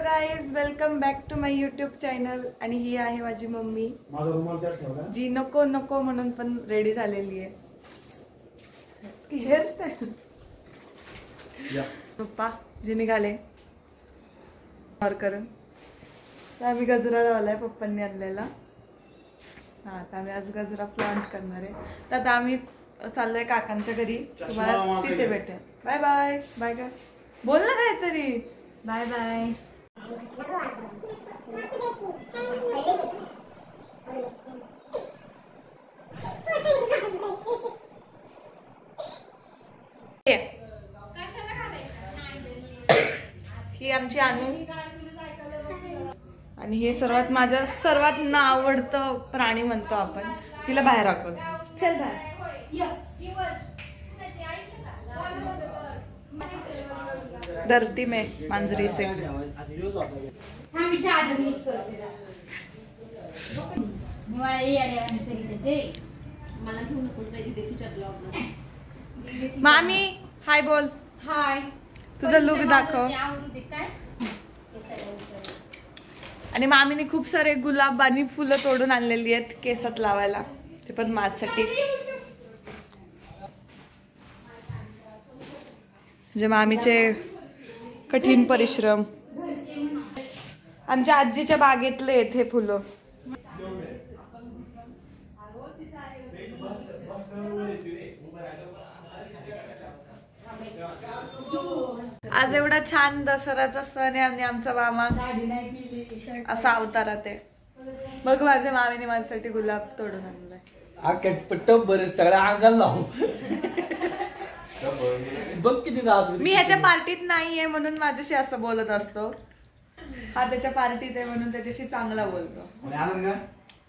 Hello guys, welcome back to my YouTube channel. आणि ही आहे माझी मम्मी, जी नको नको म्हणून पण रेडी झालेली आहे. हेअरस्टाईल पप्पा जी निघाले करून. आम्ही गजरा लावलाय पप्पांनी आणलेला. हा, आता आम्ही आज गजरा प्लांट करणार आहे. तर आता आम्ही चाललोय काकांच्या घरी. तुम्हाला तिथे भेटेल. Bye bye. बाय काय बोल ना काहीतरी. Bye bye. ही आमची अनु आणि हे माझं सर्वात आवडतं प्राणी म्हणतो आपण. तिला बाहेर राखो. चल बाहेर. डरती में मांजरी से. मामी हाय बोल. हाय. तुझा लुक दाखव. आणि मामीने खूप सारे गुलाब आणि फुलं तोडून आणलेली आहेत केसात लावायला, ते पण माझ्यासाठी. जे मामीचे कठीण परिश्रम. आमच्या आजीच्या बागेतले आहेत हे फुलं. आज एवढा छान दसऱ्याचा सण आहे आणि आमचा मामा असा अवतारात आहे. बघ माझ्या मामीने माझ्यासाठी गुलाब तोडून आणलाय. सगळ्या अंगाला लावू. बघ किती मी ह्याच्या पार्टीत नाहीये म्हणून माझ्याशी असं बोलत असतो. हा त्याच्या पार्टीत आहे म्हणून त्याच्याशी चांगला बोलतो.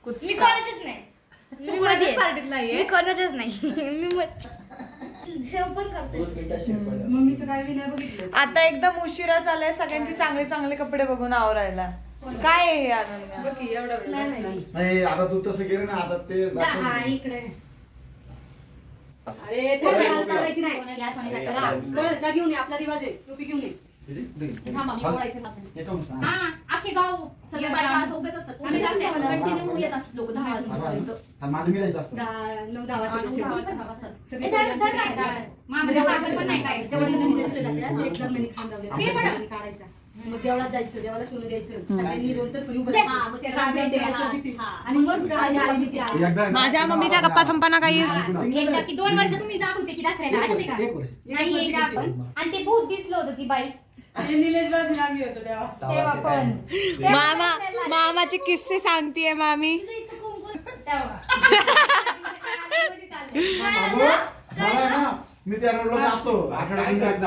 मी कोणाचीच नाही. मी पार्टीत नाहीये. मी कोणाचीच नाही. आता एकदम उशिरा झालाय. सगळ्यांचे चांगले चांगले कपडे बघून आवरायला. काय आहे हे आता तू तसं गेलं ना. आता ते घेऊन आपला रिवाज आहे. टोपी घेऊन ये. देवळात जायचं, देवाला सोनं द्यायचं. माझ्या मम्मीच्या गप्पा संपना काही. 2 वर्ष तुम्ही जात होते की दसऱ्याला, आठवते का? नाही एकदा आपण. आणि ते भूत दिसलं होतं ती बाई. तेव्हा पण मामाचे किस्से सांगतीये मामी. मी त्या रोडला जातो आठवड्यात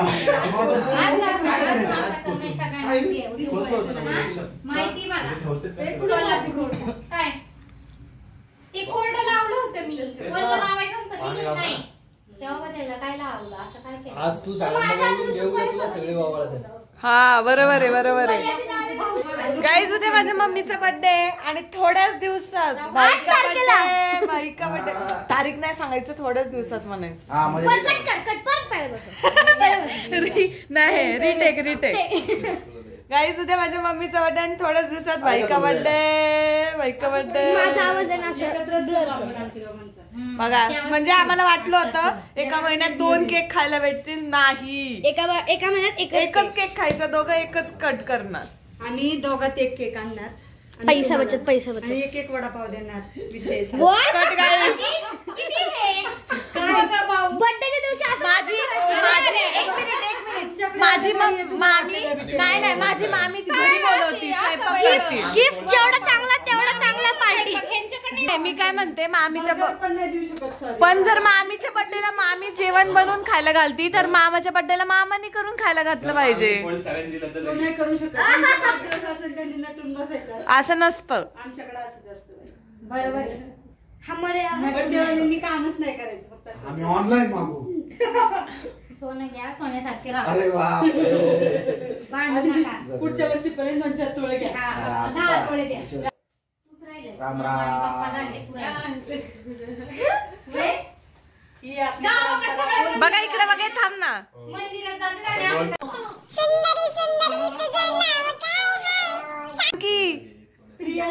माहिती मला. काय ते कोर्ट लावलं होतं मी. कोर्ट लावायचं नाही तेव्हा त्याला काय लावलं असं काय केलं. आज तू तुला सगळे वावळतात. हा बरोबर आहे, बरोबर आहे. गाईज उद्या माझ्या मम्मीचा बर्थडे आहे आणि थोड्याच दिवसात भाईका बर्थडे. तारीख नाही सांगायचं, थोड्याच दिवसात म्हणायचं. नाही रिटेक. गाईज उद्या माझ्या मम्मीचा बर्थडे आणि थोड्याच दिवसात भाईका बर्थडे. बघा म्हणजे आम्हाला वाटलं होतं एका महिन्यात 2 केक खायला भेटतील. नाही, एका महिन्यात एकच केक खायचा. दोघं एकच कट करणार. आम्ही दोघात एक केक आणणार. पैसा बचत. एक एक वडापाव देणार. विषय कट गाईज. बर्थडेच्या दिवशी असं माझी मामी नाही माझी मामी घरी बोलवती, स्वयंपाक करते. गिफ्ट जेवढा चांगला तेवढा चांगला पार्टी. मी काय म्हणते मामीच्या पण जर मामीच्या बर्थडेला मामी जेवण बनवून खायला घालती तर मामाच्या बर्थडेला मामाने करून खायला घातलं पाहिजे. असं नसतं आमच्याकडे असंच असतं. बरोबर. कामच नाही करायचं. फक्त आम्ही ऑनलाईन मागू. सोनं घ्या, सोन्यासारखे राहा. अरे वा. पुढच्या वर्षी पर्यंत 2-4 तोळे घ्या. 10 तोळे द्या. राम राम. बघा इकडे थांब ना. मंदिरात जाते.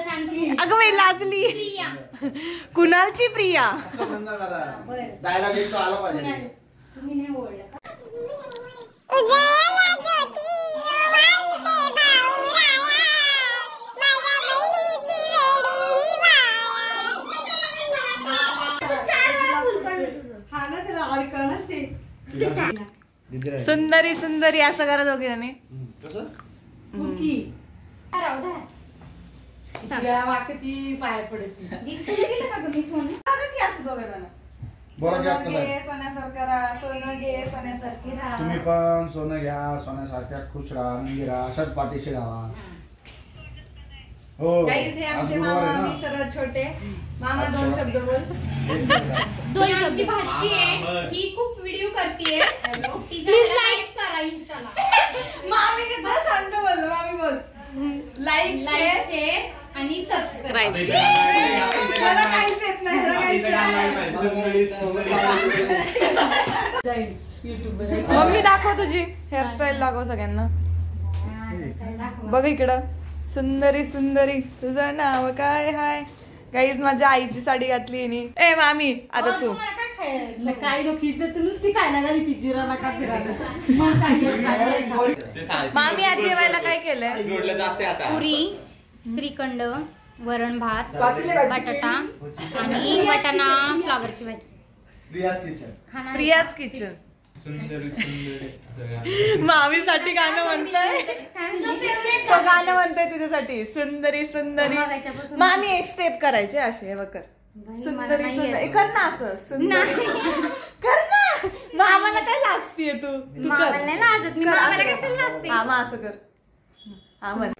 सांगते. अगं बाई लाजली. प्रिया. कुणालची प्रिया. असं म्हणणं जरा बरं. डायलॉग एक तो आला पाहिजे. कुणाल? तुम्ही नाही बोलला का? हा ना त्याला अडकणच ते. दीदी राहिली. सुंदरी सुंदरी असं करा दोघीजणी. कसं? कुकी. राहू द्या. तिला वाकती पाया पडती. दीदी तुम्ही दिलं का गं मी सोनं? बघा की असं दोघीजणी. बोला की सोनं आपल्याला. घे सोन्यासारखं राहा, सोनं घे सोन्यासारखी तुम्ही राहा. पण सोनं घ्या, सोन्यासारख्या खुश राहा, निगी राहा, अशाच पाठीशी राहा. हो. Guys, हे आज आमचे गुरुवार मामा आहे मी ना. सर्वात छोटे. मामा 2 शब्द बोल. ही आमची भाची आहे. ही खूप व्हिडिओ करते. प्लीज लाईक करा इंस्टाला. मामी न सांगतो बोल मामी बोल. Like like share. शेअर आणि सबस्क्राईब. मला काहीच येत नाही, मला काहीच येत नाही. जाईल युट्यूब वर. मम्मी दाखव तुझी हेअरस्टाईल दाखव सगळ्यांना. बघ इकडं. सुंदरी सुंदरी तुझं नाव काय हाय. गाईज माझ्या आईची साडी घातली हिने. ए मामी आता तू. तुम्हाला काय खायला? काय नको इथं तू नुसती खायला घाली ती जिरा नका फिरायला. मग काय मामी आज जेवायला काय केलंय. पुरी, श्रीखंड, वरण भात, बटाटा आणि वाटाणा फ्लावरची भाजी. रियाज किचन. खाणार प्रियाज किचन. मामीसाठी गाणं म्हणताय. तो गाणं म्हणताय तुझ्यासाठी. सुंदरी सुंदरी. मामी एक स्टेप करायचे असे हे बघ कर. सुंदरी सुंदरी कर ना असं. सुंदरी कर ना. मामाला काय लाजतीये तू. तू कर. नाही लाजत मी. कर मामाला असं. कशाला लाजते? हा मग असं कर. हा म्हण.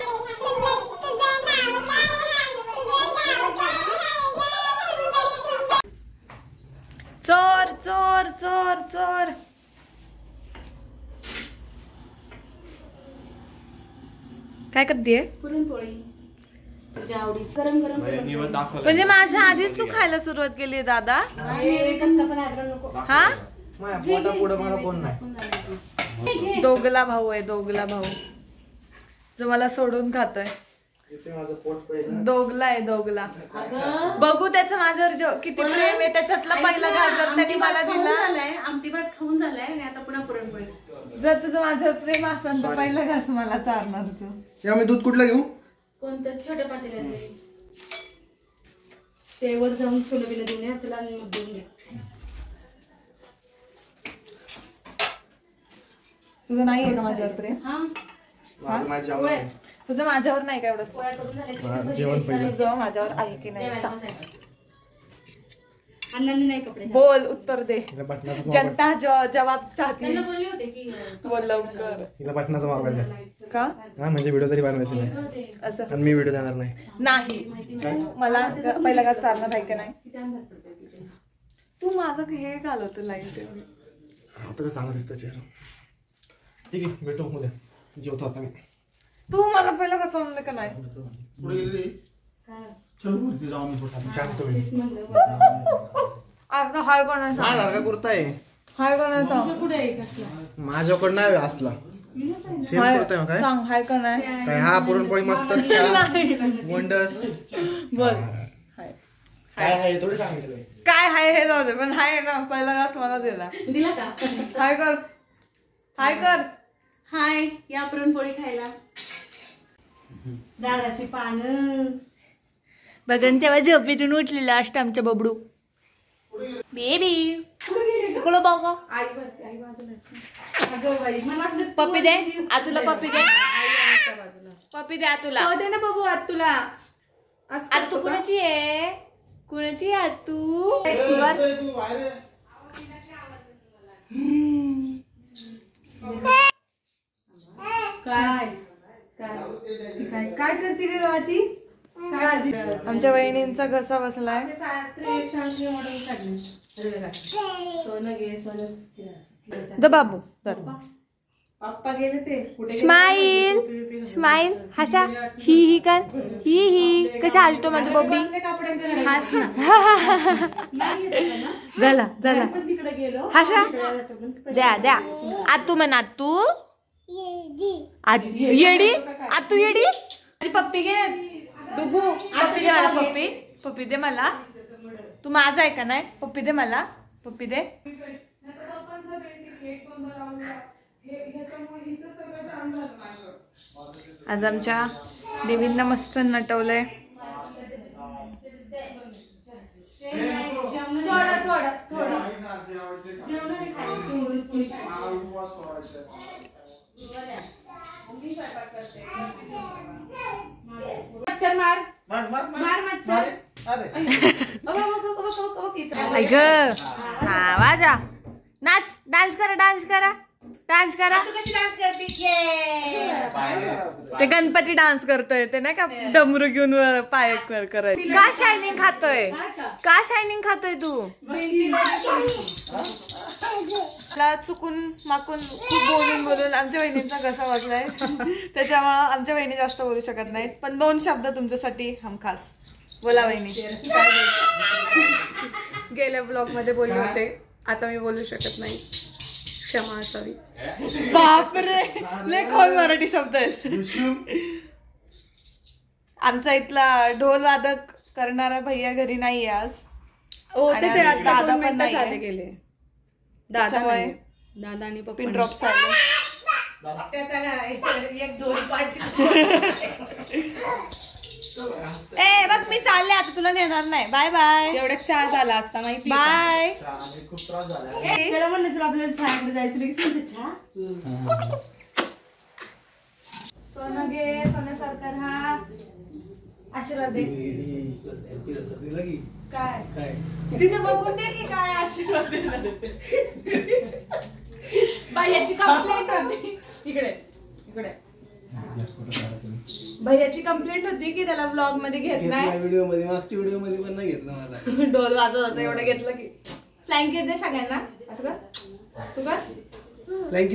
चोर चोर चोर चोर. काय करतेय. पुरणपोळी तुझ्या आवडीची गरम गरम म्हणजे माझ्या आधीच तू खायला सुरुवात केली दादा. कसला पण आडलं नको. हा माझ्या पोटापुढं मला कोण नाही. दोघला भाऊ आहे. दोघला भाऊ जो मला सोडून खातोय. इथे माझं पोट पहिलं. दोघला आहे. दोघला. बघू त्याचं माझ्यावर किती प्रेम आहे. त्याच्यातला पहिला घास जर त्यांनी मला दिला. झालाय आमटी भात खाऊन झालाय आणि आता पुन्हा पुरणपोळी. जर तुझं माझ्यावर प्रेम असेल तर पहिला घास मला चारणार तू. या मी दूध कुठलं घेऊ. कोणतं छोट्या पातेल्यात ते वर जाऊन छोले बिले देऊन या. चला आणि मग देऊन घ्या. तुझं नाही आहे का माझ्यावर प्रेम. हा माझं जेवण आहे. तुझं माझ्यावर नाही का एवढं. पोळ्या करून झाल्या की माझं जेवण पहिलं. तुझं माझ्यावर आहे की नाही जेवायला सांग. बसायचं. अण्णांनी नाही कपडे बोल उत्तर दे. हिला बटनाचा मोबाईल. जनता जवाब चाहती त्यांना है. बोलले होते की बोल लवकर. हिला बटनाचा मोबाईल द्या. का हा म्हणजे व्हिडिओ तरी बनवायचे नाही. असं आणि मी व्हिडिओ देणार नाही. नाही. मला पहिला का चालणार आहे का नाही. तू माझं हे घालवतो लाईट. आता कसं चांगलं दिसतं चेहरा. ठीक आहे भेटू उद्या. जेवतो आता मी. तू मला पहिलं का चाललं का नाही. पुढे गेली रे. चल वरती जाऊ मी पोटात. शांत होईल. आता हाय कोणाचा. माझा कुर्ता आहे. हाय कोणाचा. कुठे आहे कसला माझ्याकडं नाही असला. सेम हाय कुर्ता आहे मग काय. सांग हाय का नाही. काय हा पुरणपोळी मस्त वंडर्स. बोल हाय. काय आहे थोडी सांगितलं. काय हाय हे जाऊ दे पण हाय ना पहिला घास मला दिला. दिला का हाय कर. हाय कर. हाय या पुरणपोळी खायला. दाडाची पानं. बघन तेव्हा झोपेतून उठलेला असतं आमच्या बबडू. बेबी इकडं बघ. आई बघते आई बाजूला. अगं बाई मला वाटलं पप्पी दे. आतूला पप्पी दे. पप्पी दे आतूला. दे ना बाबू आत तुला. आतू कुणाची आहे. कुणाची आहे आतू. वर. तू बाहेर ये. काय काय काय करते गे ती. आमच्या वहिनींचा घसा बसलाय. सोनं घे सोनं. द बाबू धर. पप्पा गेले ते कुठे स्माईल स्माईल हसा. ही ही कर. ही ही कशा हसतो माझी बबडी. हस ना. झाला झाला. पण तिकडे गेलो. हसा. द्या द्या. आतू म्हण आतू. येडी. आतू येडी. माझी पप्पी घे. डुगू पप्पी दे मला. पप्पी पप्पी दे मला. तू माझा आहे का नाही? पप्पी दे मला. पप्पी दे. आज आमच्या देवींना मस्त नटवलंय. मच्छर मार मार मार मार मच्छर. अरे ऐक हा वाजा. नाच. डान्स करा. डान्स करा. डान्स करा. तू कशी डान्स करते? ते गणपती डान्स करतोय ते नाही का डमरू घेऊन पाय कराय. का शायनिंग खातोय? का शायनिंग खातोय तू? मला चुकून माकून खूप बोलून बोलून आमच्या बहिणींचा घसा वाजलाय. त्याच्यामुळं आमच्या बहिणी जास्त बोलू शकत नाहीत. पण 2 शब्द तुमच्यासाठी हमखास. बोला बहिणी. गेल्या ब्लॉग मध्ये बोलले होते, आता मी बोलू शकत नाही, क्षमा असावी. बापरे लय खोल मराठी शब्द आहेत. आमचा इथला ढोल वादक करणारा भैया घरी नाहीये आज. हो आणि ते आता दादा 2 पण मिनिटं नाहीये. झाले गेले. दादा त्याच्यामुळे नाही, दादा आणि पिन पप्पा ड्रॉप झाले. त्याचा ना एक ढोल पाठी. ए बघ मी चालले आता, तुला नेणार नाही. Bye bye. तेवढ्यात चहा झाला असता माहिती आहे का? बाय. खूप त्रास झाला. त्याला म्हणलं तुला आपल्याला चहाकडे जायचं लगेच चहा. सोनं घे, सोन्यासारखा राहा. आशीर्वाद दे. काय तिथे बघून दे की काय आशीर्वाद दे. बाह्याची कंप्लेंट होती. इकडे इकडे भैयाची कंप्लेंट होती की त्याला ब्लॉग मध्ये घेत नाही. व्हिडिओ मध्ये मागच्या व्हिडिओ मध्ये पण नाही घेतलं मला. ढोल वाजवत होता एवढं घेतलं की. फ्लाइंग केस दे सगळ्यांना. असं कर. तू कर.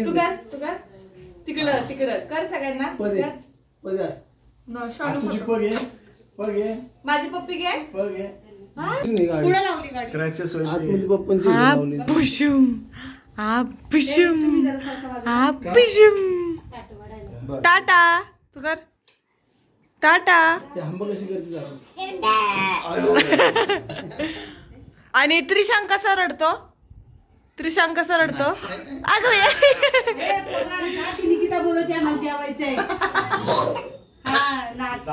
तू कर. तू कर. तिकडं कर सगळ्यांना. No, शानू तुझी फोटो. पग आहे. पग आहे. माझी पप्पी घे. पग आहे. हा? कुठं लावली गाडी? क्रॅचेस आतमध्ये पप्पांची हा लावली. पुशुम. हा पुशुम. हा पुशुम. टाटा. तू कर. टाटा. ते हंबा कशी करते जरा. आणि त्रिशांक कसा रडतो? त्रिशांक कसा रडतो? अगं ती निकिता बोलत आम्हाला जेवायचंय. हा नाट्य.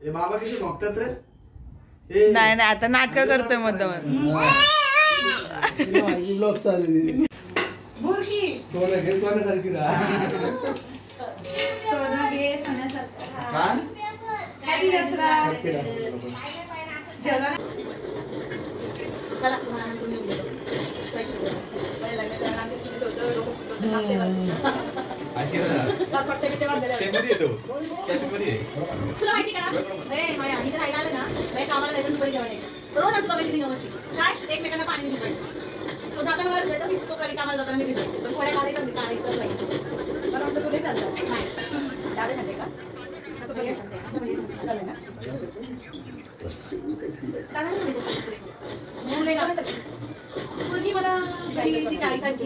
ए बाबा कशी भोगतात रे. नाही नाही आता नाटक करतोय मुद्दाम. ब्लॉग चालू. भुरकी. सोनं घे सोन्यासारखी राहा. सोनं घे सोन्यासारखं. काय? हॅपी दसरा. जेवला चला तुम्हाला नंतर नेऊन देतो. तुला माहिती का आणि राहायला आलं ना कामाला जायचं दुपारी जेवण यायचं रोज असं बघायची व्यवस्थित काय एकमेकांना पाणी दिलं तो जाताना मला जायचं तो काही कामाला जाताना मी दिलं पण थोड्या काढायचं मी काढायचं जायचं मला वाटतं तुला चालतं नाही दादा सांगते का भैया सांगते आता म्हणजे सांगते ना मुलगी मला घरी ती चाळीसारखी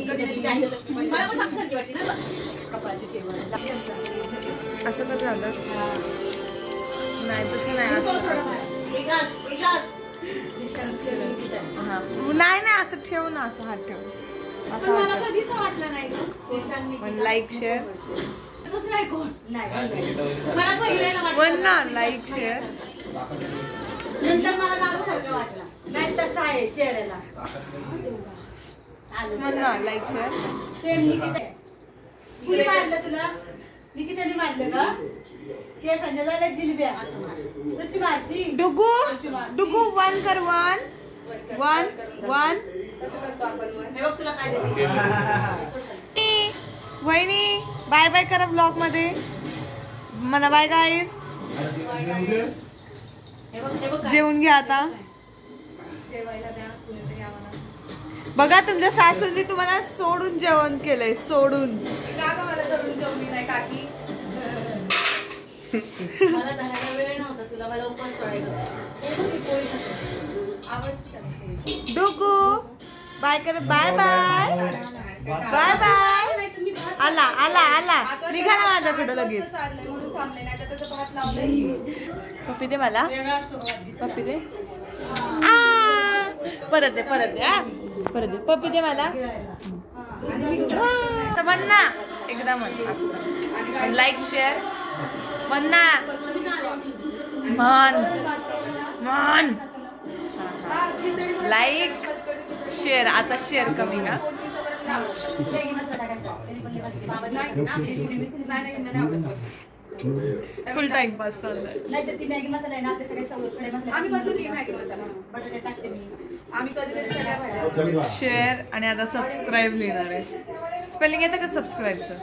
मला पण साक्षारखी वाटते ना कपाळची ठेवण असं तर झालं नाही तसं नाही नाही नाही असं ठेव ना असं हात ठेव असं मला कधीच वाटलं नाही पण लाईक शेअर तसं नाही कोण मला पहिल्याला पण ना लाईक शेअर नंतर मला दारूसारखं वाटलं नाही तसं आहे चेहऱ्याला. पण ना लाईक शेअर सेम निकिता. कुणी मारलं तुला? निकिताने मारलं का? के संजयला जिलब्या कशी मारती? डुगू डुगू 1 कर 1 तसं करतो आपण हे बघ तुला काय देते वहिनी बाय बाय करा ब्लॉग मध्ये मला. बाय गाईस. हे बघ जेवून घ्या आता. जेवायला द्या कुणीतरी आम्हाला. बघा तुमच्या सासूंनी तुम्हाला सोडून जेवण केलंय. सोडून का का मला धरून जेवली नाही काकी मला धरायला वेळ नव्हता तुला मला उपवास सोडायचा आवडते डुगू बाय कर. Bye bye. Bye bye. मी आला आला आला निघा ना माझ्याकडे लगेच. चाललंय म्हणून थांबले नाही तर त्याचा भात लावलाय. पप्पी दे मला, पप्पी दे. परत दे परत दे परत दे. पप्पी दे मला. तर म्हण ना एकदा म्हण असं. लाईक शेअर म्हण ना. म्हण म्हण. Like share. आता शेअर कमी का? फुल टाइमपास चाललाय. नाही तर ती मॅगी मसाला आहे ना आपल्या सगळे खडे मसाले आम्ही बनवली मॅगी मसाला. बटाटे टाकते मी. आम्ही कधीतरी सगळ्या भाज्या शेअर आणि आता सबस्क्राईब लिहिणार आहे. स्पेलिंग येतं का सबस्क्राईबचं?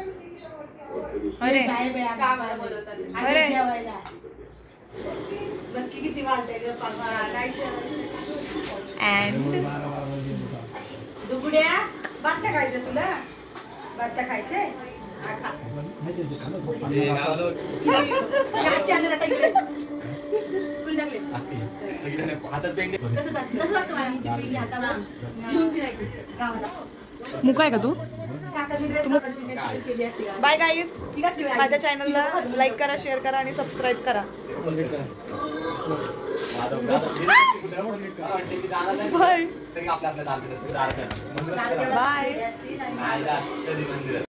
अरे साहेब आहे का आम्ही मला बोलवतात? आणि अरे. जेवायला. नक्की किती वाजले ग पापा? नाही जेवायचं. अँड दुबड्या भात खायचं तुला? भात खायचंय? हा, खा. याची आणलं आता इकडे. फुल टाकले. तसंच असतं. कसं असतं मला? खिचडी हातावर. घेऊन फिरायचं. गावाला. मुका आहे का तू? काकांनी ड्रेस बदलची नाही केली असती का? Bye guys. ती कसली बाई? माझ्या चॅनलला लाईक करा, शेअर करा आणि सबस्क्राईब करा. बाय आपल्या बाय. असती आणि